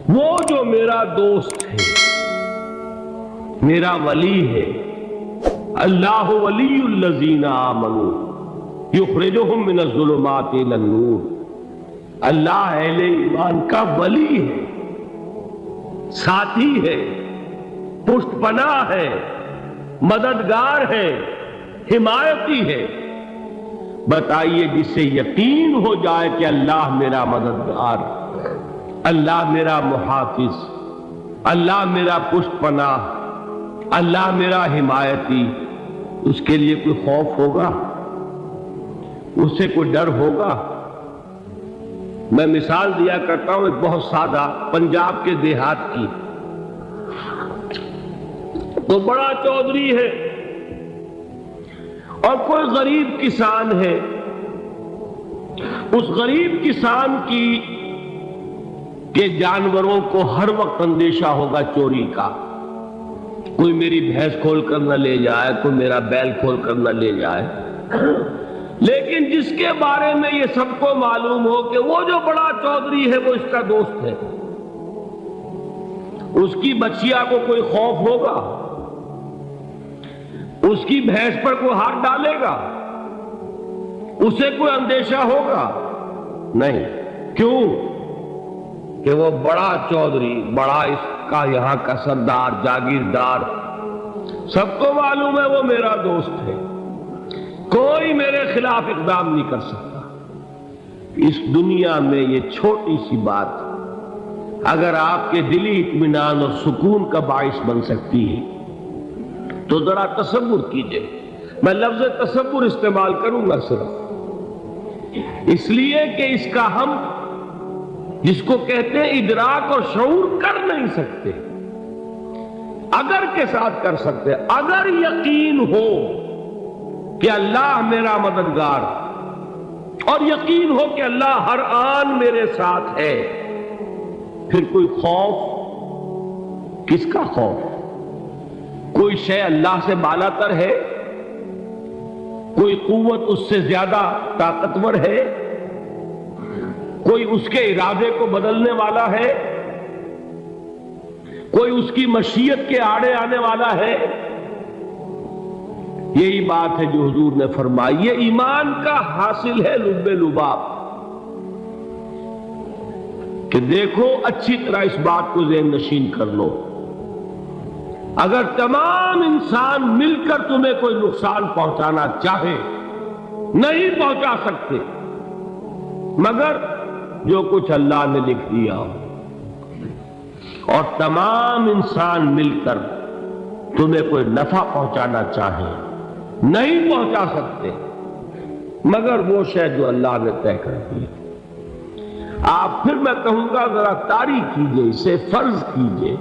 وہ جو میرا دوست ہے، میرا ولی ہے، اللہ ولی الذین آمنوا یخرجہم من الظلمات الی النور، اللہ اہل ایمان کا ولی ہے، ساتھی ہے، پشت پناہ ہے، مددگار ہے، حمایتی ہے۔ بتائیے جس سے یقین ہو جائے کہ اللہ میرا مددگار، اللہ میرا محافظ، اللہ میرا پشت پناہ، اللہ میرا حمایتی، اس کے لیے کوئی خوف ہوگا؟ اس سے کوئی ڈر ہوگا؟ میں مثال دیا کرتا ہوں ایک بہت سادہ، پنجاب کے دیہات کی۔ تو بڑا چودھری ہے اور کوئی غریب کسان ہے، اس غریب کسان کی کہ جانوروں کو ہر وقت اندیشہ ہوگا چوری کا، کوئی میری بھینس کھول کر نہ لے جائے، کوئی میرا بیل کھول کر نہ لے جائے۔ لیکن جس کے بارے میں یہ سب کو معلوم ہو کہ وہ جو بڑا چودھری ہے وہ اس کا دوست ہے، اس کی بچیا کو کوئی خوف ہوگا؟ اس کی بھینس پر کوئی ہاتھ ڈالے گا؟ اسے کوئی اندیشہ ہوگا؟ نہیں۔ کیوں؟ کہ وہ بڑا چودھری، بڑا اس کا یہاں کا سردار، جاگیردار، سب کو معلوم ہے وہ میرا دوست ہے، کوئی میرے خلاف اقدام نہیں کر سکتا۔ اس دنیا میں یہ چھوٹی سی بات اگر آپ کے دلی اطمینان اور سکون کا باعث بن سکتی ہے تو ذرا تصور کیجئے۔ میں لفظ تصور استعمال کروں گا صرف اس لیے کہ اس کا ہم جس کو کہتے ہیں ادراک اور شعور کر نہیں سکتے، اگر کے ساتھ کر سکتے۔ اگر یقین ہو کہ اللہ میرا مددگار اور یقین ہو کہ اللہ ہر آن میرے ساتھ ہے، پھر کوئی خوف؟ کس کا خوف؟ کوئی شے اللہ سے بالا تر ہے؟ کوئی قوت اس سے زیادہ طاقتور ہے؟ کوئی اس کے ارادے کو بدلنے والا ہے؟ کوئی اس کی مشیت کے آڑے آنے والا ہے؟ یہی بات ہے جو حضور نے فرمائی، یہ ایمان کا حاصل ہے لب لباب، کہ دیکھو اچھی طرح اس بات کو ذہن نشین کر لو، اگر تمام انسان مل کر تمہیں کوئی نقصان پہنچانا چاہے نہیں پہنچا سکتے، مگر جو کچھ اللہ نے لکھ دیا ہو، اور تمام انسان مل کر تمہیں کوئی نفع پہنچانا چاہے نہیں پہنچا سکتے، مگر وہ شے جو اللہ نے طے کر دی۔ آپ پھر میں کہوں گا ذرا طاری کیجئے، اسے فرض کیجئے،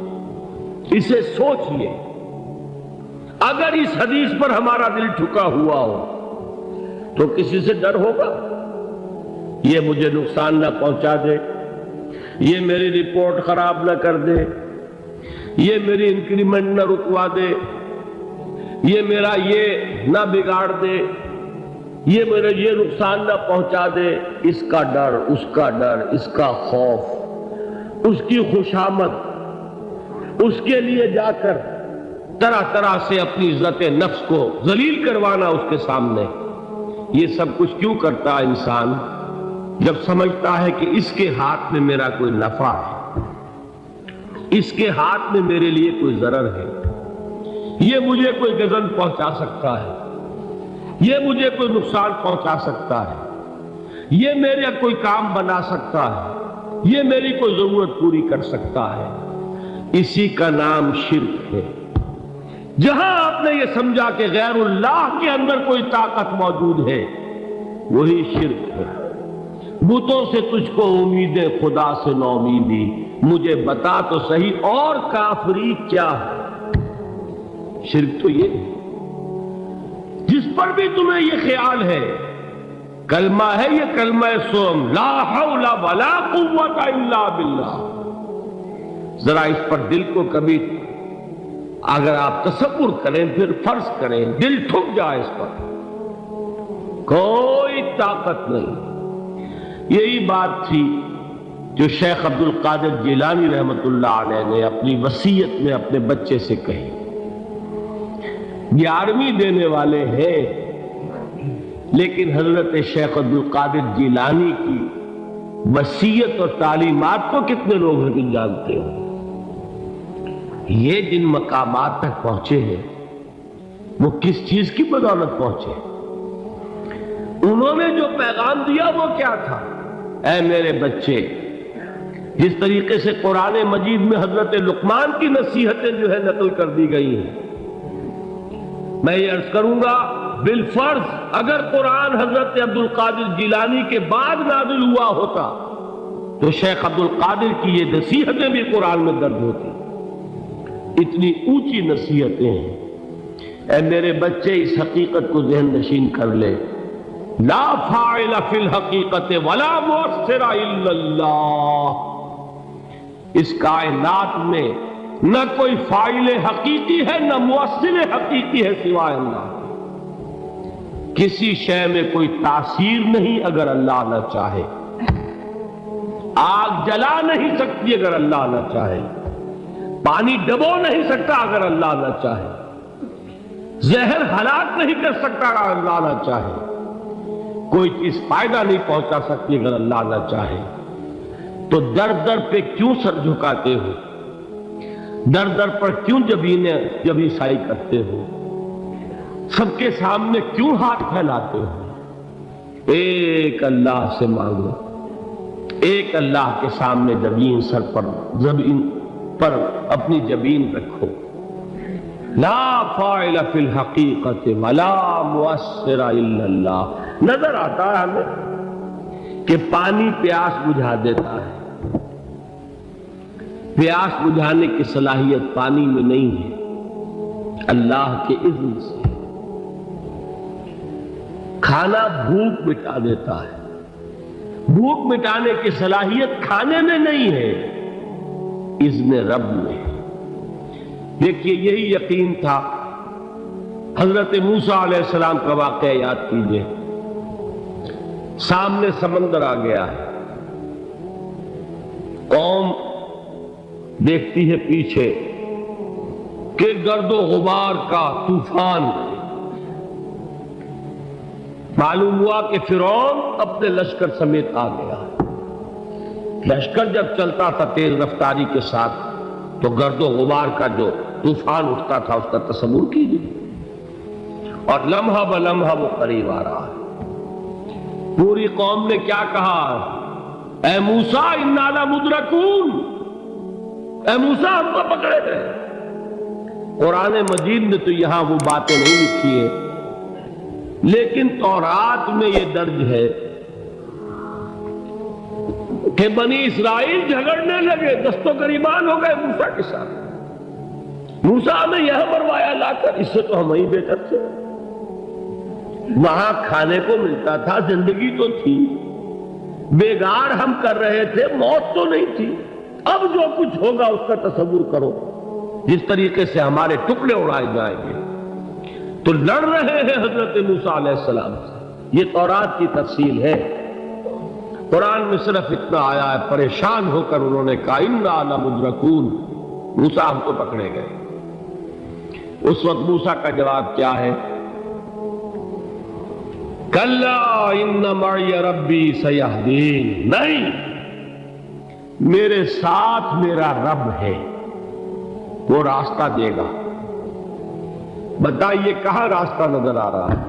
اسے سوچئے۔ اگر اس حدیث پر ہمارا دل ٹھکا ہوا ہو تو کسی سے ڈر ہوگا؟ یہ مجھے نقصان نہ پہنچا دے، یہ میری رپورٹ خراب نہ کر دے، یہ میری انکریمنٹ نہ رکوا دے، یہ میرا یہ نہ بگاڑ دے، یہ میرے یہ نقصان نہ پہنچا دے۔ اس کا ڈر، اس کا ڈر، اس کا خوف، اس کی خوشامد، اس کے لیے جا کر طرح طرح سے اپنی عزت نفس کو ذلیل کروانا اس کے سامنے، یہ سب کچھ کیوں کرتا ہے انسان؟ جب سمجھتا ہے کہ اس کے ہاتھ میں میرا کوئی نفع ہے، اس کے ہاتھ میں میرے لیے کوئی ضرر ہے، یہ مجھے کوئی غضب پہنچا سکتا ہے، یہ مجھے کوئی نقصان پہنچا سکتا ہے، یہ میرے کوئی کام بنا سکتا ہے، یہ میری کوئی ضرورت پوری کر سکتا ہے، اسی کا نام شرک ہے۔ جہاں آپ نے یہ سمجھا کہ غیر اللہ کے اندر کوئی طاقت موجود ہے، وہی شرک ہے۔ بتوں سے تجھ کو امیدیں، خدا سے نو امیدی، مجھے بتا تو صحیح اور کافری کیا ہے؟ شرک تو یہ ہے۔ جس پر بھی تمہیں یہ خیال ہے، کلمہ ہے یہ کلمہ سوم، لا حول ولا قوت الا باللہ، ذرا اس پر دل کو کبھی اگر آپ تصور کریں، پھر فرض کریں، دل ٹھک جائے اس پر، کوئی طاقت نہیں۔ یہی بات تھی جو شیخ عبد القادر جیلانی رحمۃ اللہ علیہ نے اپنی وصیت میں اپنے بچے سے کہی. 11ویں دینے والے ہیں، لیکن حضرت شیخ عبد القادر جیلانی کی وصیت اور تعلیمات کو کتنے لوگ ہیں کہ جانتے ہو؟ یہ جن مقامات تک پہنچے ہیں وہ کس چیز کی بدولت پہنچے؟ انہوں نے جو پیغام دیا وہ کیا تھا؟ اے میرے بچے، جس طریقے سے قرآن مجید میں حضرت لقمان کی نصیحتیں جو ہے نقل کر دی گئی ہیں، میں یہ عرض کروں گا بالفرض اگر قرآن حضرت عبد القادر جیلانی کے بعد نازل ہوا ہوتا تو شیخ عبد القادر کی یہ نصیحتیں بھی قرآن میں درج ہوتی. اتنی اونچی نصیحتیں ہیں. اے میرے بچے، اس حقیقت کو ذہن نشین کر لے، لا فاعل فی الحقیقت ولا مؤثر الا اللہ. اس کائنات میں نہ کوئی فاعل حقیقی ہے نہ مؤثر حقیقی ہے سوائے اللہ. کسی شے میں کوئی تاثیر نہیں اگر اللہ نہ چاہے. آگ جلا نہیں سکتی اگر اللہ نہ چاہے. پانی ڈبو نہیں سکتا اگر اللہ نہ چاہے. زہر ہلاک نہیں کر سکتا اگر اللہ نہ چاہے. کوئی چیز فائدہ نہیں پہنچا سکتی اگر اللہ نہ چاہے. تو در در پہ کیوں سر جھکاتے ہو؟ در در پر کیوں جبیں سائی کرتے ہو؟ سب کے سامنے کیوں ہاتھ پھیلاتے ہو؟ ایک اللہ سے مانگو. ایک اللہ کے سامنے زمین پر اپنی جبین رکھو. لا فاعل فی الحقیقت ولا مؤثر الا اللہ. نظر آتا ہے ہمیں کہ پانی پیاس بجھا دیتا ہے. پیاس بجھانے کی صلاحیت پانی میں نہیں ہے، اللہ کے اذن سے. کھانا بھوک مٹا دیتا ہے. بھوک مٹانے کی صلاحیت کھانے میں نہیں ہے، اذن رب میں. دیکھیے یہی یقین تھا. حضرت موسیٰ علیہ السلام کا واقعہ یاد کیجئے. سامنے سمندر آ گیا ہے. قوم دیکھتی ہے پیچھے کہ گرد و غبار کا طوفان. معلوم ہوا کہ فرعون اپنے لشکر سمیت آ گیا. لشکر جب چلتا تھا تیز رفتاری کے ساتھ تو گرد و غبار کا جو طوفان اٹھتا تھا اس کا تصور کیجیے. اور لمحہ بلمحہ وہ قریب آ رہا ہے. پوری قوم نے کیا کہا؟ اے موسیٰ انا لمدرکون. اے موسیٰ ہم کو پکڑے گئے. قرآن مجید نے تو یہاں وہ باتیں نہیں لکھی ہیں، لیکن تورات میں یہ درج ہے کہ بنی اسرائیل جھگڑنے لگے، دست و گریبان ہو گئے موسیٰ کے ساتھ. موسیٰ نے یہاں مروایا لا کر، اس سے تو ہم ہی بہتر تھے. وہاں کھانے کو ملتا تھا، زندگی تو تھی، بیگار ہم کر رہے تھے، موت تو نہیں تھی. اب جو کچھ ہوگا اس کا تصور کرو، جس طریقے سے ہمارے ٹکڑے اڑائے جائیں گے. تو لڑ رہے ہیں حضرت موسیٰ علیہ السلام سے. یہ تورات کی تفصیل ہے. قرآن میں صرف اتنا آیا ہے، پریشان ہو کر انہوں نے کہا انا لمدرکون. موسیٰ ہم کو پکڑے گئے. اس وقت موسیٰ کا جواب کیا ہے؟ کلا ان معی ربی سیہدین. نہیں، میرے ساتھ میرا رب ہے، وہ راستہ دے گا. بتائیے کہاں راستہ نظر آ رہا ہے؟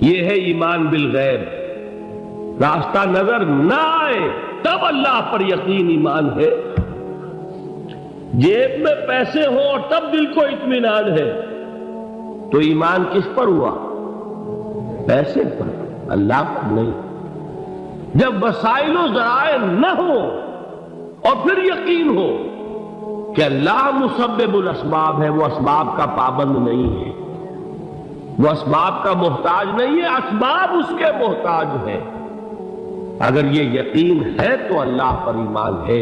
یہ ہے ایمان بالغیب. راستہ نظر نہ آئے تب اللہ پر یقین ایمان ہے. جیب میں پیسے ہوں اور تب دل کو اطمینان ہے تو ایمان کس پر ہوا؟ پیسے پر، اللہ پر نہیں. جب وسائل و ذرائع نہ ہو اور پھر یقین ہو کہ اللہ مسبب الاسباب ہے، وہ اسباب کا پابند نہیں ہے، وہ اسباب کا محتاج نہیں ہے، اسباب اس کے محتاج ہے. اگر یہ یقین ہے تو اللہ پر ایمان ہے.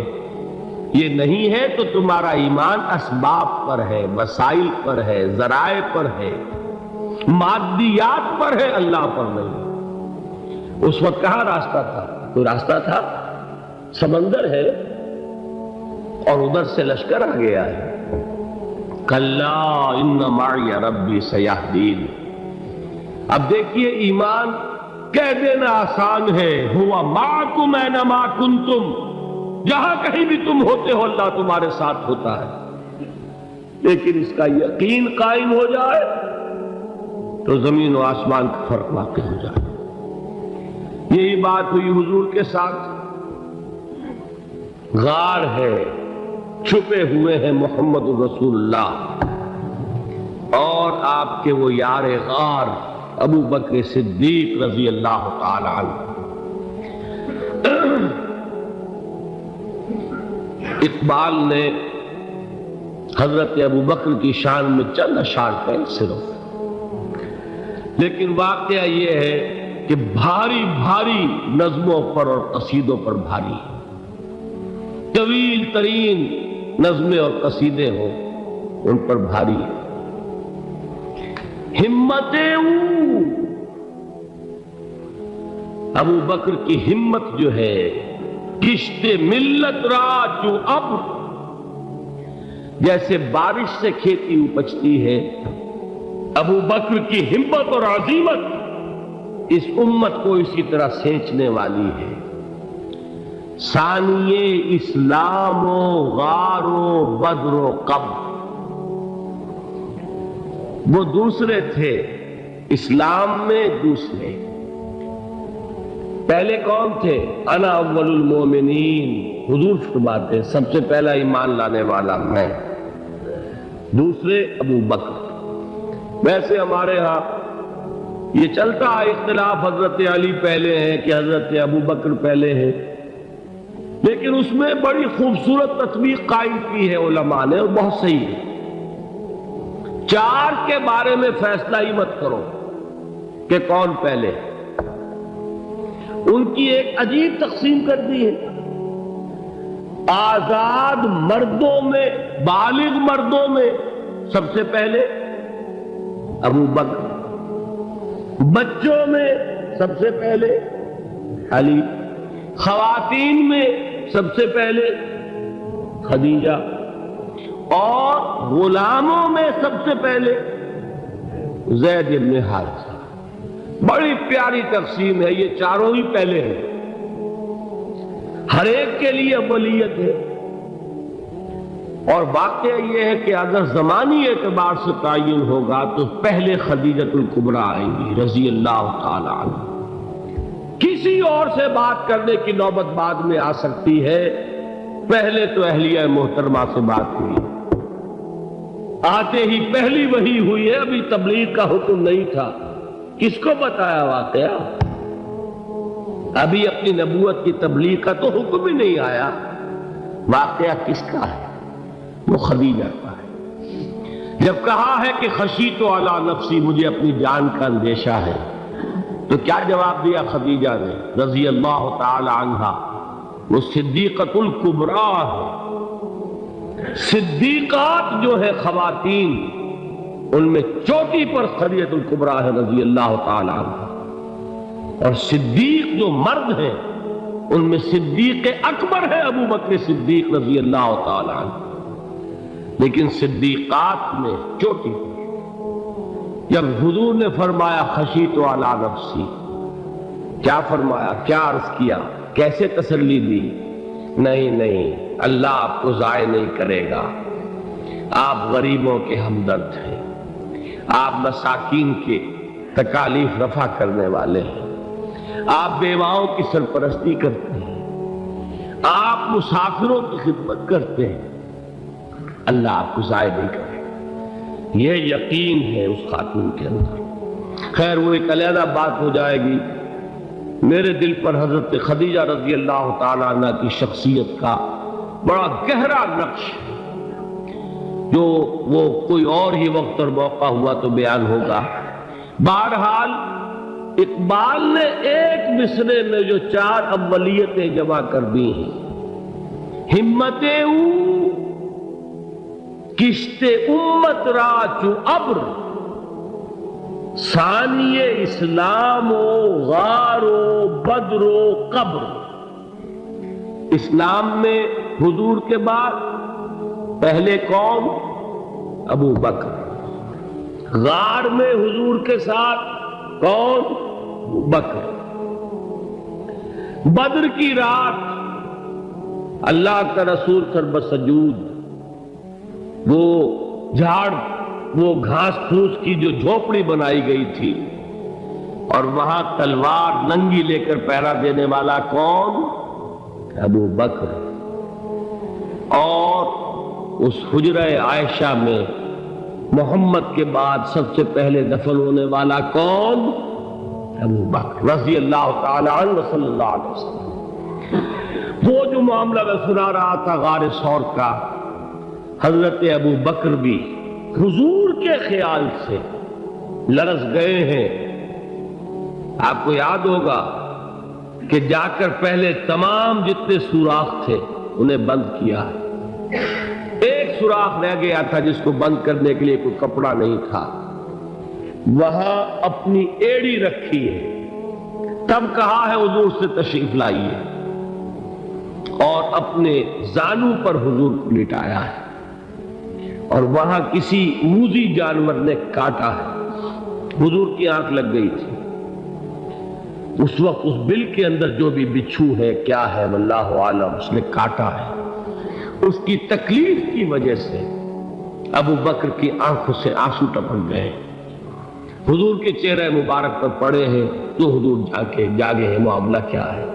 یہ نہیں ہے تو تمہارا ایمان اسباب پر ہے، وسائل پر ہے، ذرائع پر ہے، مادیات پر ہے، اللہ پر نہیں. اس وقت کہاں راستہ تھا؟ کوئی راستہ تھا؟ سمندر ہے اور ادھر سے لشکر آ گیا ہے. کلا ان معی ربی سیہدین. اب دیکھیے ایمان کہہ دینا آسان ہے، ہوا معکم اینما کنتم، جہاں کہیں بھی تم ہوتے ہو اللہ تمہارے ساتھ ہوتا ہے. لیکن اس کا یقین قائم ہو جائے تو زمین و آسمان کا فرق واقع ہو جائے. یہی بات ہوئی حضور کے ساتھ. غار ہے، چھپے ہوئے ہیں محمد رسول اللہ اور آپ کے وہ یار غار ابو بکر صدیق رضی اللہ تعالی عنہ. اقبال نے حضرت ابو بکر کی شان میں چند اشعار پہ صرف، لیکن واقعہ یہ ہے کہ بھاری بھاری نظموں پر اور قصیدوں پر بھاری ہے. طویل ترین نظمیں اور قصیدے ہوں ان پر بھاری ہے. ہمتیں ابو بکر کی ہمت جو ہے، کشت ملت را جو اب، جیسے بارش سے کھیتی اپجتی ہے، ابو بکر کی ہمت اور عزیمت اس امت کو اسی طرح سینچنے والی ہے. ثانیے اسلام و غار و بدر و قبر، وہ دوسرے تھے اسلام میں دوسرے. پہلے کون تھے؟ انا اول المومنین، حضور فرماتے ہیں سب سے پہلا ایمان لانے والا میں. دوسرے ابو بکر. ویسے ہمارے ہاں یہ چلتا ہے اختلاف، حضرت علی پہلے ہیں کہ حضرت ابو بکر پہلے ہیں، لیکن اس میں بڑی خوبصورت تطبیق قائم کی ہے علماء نے اور بہت صحیح ہے. چار کے بارے میں فیصلہ ہی مت کرو کہ کون پہلے. ان کی ایک عجیب تقسیم کر دی ہے. آزاد مردوں میں، بالغ مردوں میں سب سے پہلے ابو بکر، بچوں میں سب سے پہلے علی، خواتین میں سب سے پہلے خدیجہ، اور غلاموں میں سب سے پہلے زید بن حارثہ. بڑی پیاری تقسیم ہے. یہ چاروں ہی پہلے ہیں، ہر ایک کے لیے اولیت ہے. اور واقعہ یہ ہے کہ اگر زمانی اعتبار سے تعین ہوگا تو پہلے خدیجۃ الکبریٰ آئیں گی رضی اللہ تعالی عنہ. کسی اور سے بات کرنے کی نوبت بعد میں آ سکتی ہے، پہلے تو اہلیہ محترمہ سے بات ہوئی. آتے ہی پہلی وحی ہوئی ہے، ابھی تبلیغ کا حکم نہیں تھا. کس کو بتایا واقعہ؟ ابھی اپنی نبوت کی تبلیغ کا تو حکم ہی نہیں آیا. واقعہ کس کا ہے؟ وہ خدیجہ کا ہے. جب کہا ہے کہ خشیت علی نفسی، مجھے اپنی جان کا اندیشہ ہے، تو کیا جواب دیا خدیجہ نے رضی اللہ تعالی عنہا؟ وہ صدیقۃ الکبریٰ ہے. صدیقات جو ہے خواتین، ان میں چوٹی پر خدیجۃ الکبریٰ ہے رضی اللہ تعالی عنہ. اور صدیق جو مرد ہیں ان میں صدیق اکبر ہے ابو بکر صدیق رضی اللہ تعالی عنہ. لیکن صدیقات میں چوٹی پر. جب حضور نے فرمایا خشیت علی نفسی، کیا فرمایا؟ کیا عرض کیا؟ کیسے تسلی دی؟ نہیں، اللہ آپ کو ضائع نہیں کرے گا. آپ غریبوں کے ہمدرد ہیں، آپ مساکین کے تکالیف رفع کرنے والے ہیں، آپ بیواؤں کی سرپرستی کرتے ہیں، آپ مسافروں کی خدمت کرتے ہیں. اللہ آپ کو ضائع نہیں کرے گا. یہ یقین ہے اس خاتون کے اندر. خیر وہ ایک علیحدہ بات ہو جائے گی. میرے دل پر حضرت خدیجہ رضی اللہ تعالیٰ عنہ کی شخصیت کا بڑا گہرا نقش، جو وہ کوئی اور ہی وقت اور موقع ہوا تو بیان ہوگا. بہرحال اقبال نے ایک مصرے میں جو چار اولیتیں جمع کر دی ہیں، ہمتیں کشت امت را چو ابر، ثانی اسلام و غار و بدر و قبر. اسلام میں حضور کے بعد پہلے کون؟ ابو بکر۔ غار میں حضور کے ساتھ کون؟ ابو بکر۔ بدر کی رات اللہ کا رسول سر بسجود وہ جھاڑ وہ گھاس پھوس کی جو جھوپڑی بنائی گئی تھی اور وہاں تلوار ننگی لے کر پہرا دینے والا کون؟ ابو بکر۔ اور اس حجرہ عائشہ میں محمد کے بعد سب سے پہلے دفن ہونے والا کون؟ ابو بکر رضی اللہ تعالی عنہ صلی اللہ علیہ وسلم۔ وہ جو معاملہ میں سنا رہا تھا غار ثور کا، حضرت ابو بکر بھی حضور کے خیال سے لرز گئے ہیں۔ آپ کو یاد ہوگا کہ جا کر پہلے تمام جتنے سوراخ تھے انہیں بند کیا ہے۔ ایک سوراخ رہ گیا تھا جس کو بند کرنے کے لیے کوئی کپڑا نہیں تھا، وہاں اپنی ایڑی رکھی ہے، تب کہا ہے حضور سے تشریف لائیے، اور اپنے زانو پر حضور کو لٹایا ہے، اور وہاں کسی موذی جانور نے کاٹا ہے، حضور کی آنکھ لگ گئی تھی۔ اس وقت اس بل کے اندر جو بھی بچھو ہے کیا ہے واللہ عالم، اس نے کاٹا ہے۔ اس کی تکلیف کی وجہ سے ابو بکر کی آنکھوں سے آنسو ٹپک گئے، حضور کے چہرے مبارک پر پڑے ہیں تو حضور جاگے ہیں، معاملہ کیا ہے؟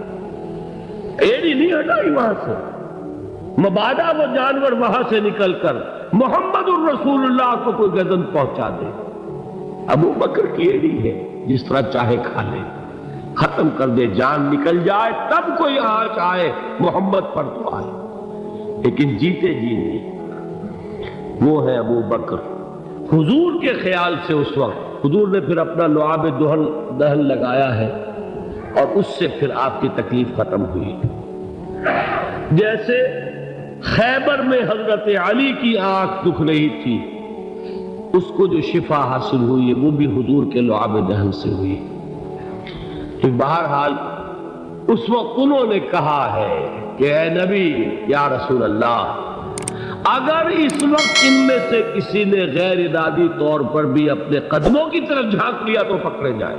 ایڑی نہیں ہٹائی وہاں سے، مبادا وہ جانور وہاں سے نکل کر محمد الرسول اللہ کو کوئی گردن پہنچا دے۔ ابو بکر کی ایڑی ہے، جس طرح چاہے کھا لے، ختم کر دے، جان نکل جائے تب کوئی آنچ آئے محمد پر تو آئے، لیکن جیتے جی نہیں۔ وہ ہے ابو بکر حضور کے خیال سے۔ اس وقت حضور نے پھر اپنا لعاب دہن لگایا ہے اور اس سے پھر آپ کی تکلیف ختم ہوئی۔ جیسے خیبر میں حضرت علی کی آنکھ دکھ رہی تھی، اس کو جو شفا حاصل ہوئی ہے وہ بھی حضور کے لعاب دہن سے ہوئی۔ بہرحال اس وقت انہوں نے کہا ہے کہ اے نبی یا رسول اللہ، اگر اس وقت ان میں سے کسی نے غیر ارادی طور پر بھی اپنے قدموں کی طرف جھانک لیا تو پکڑے جائیں۔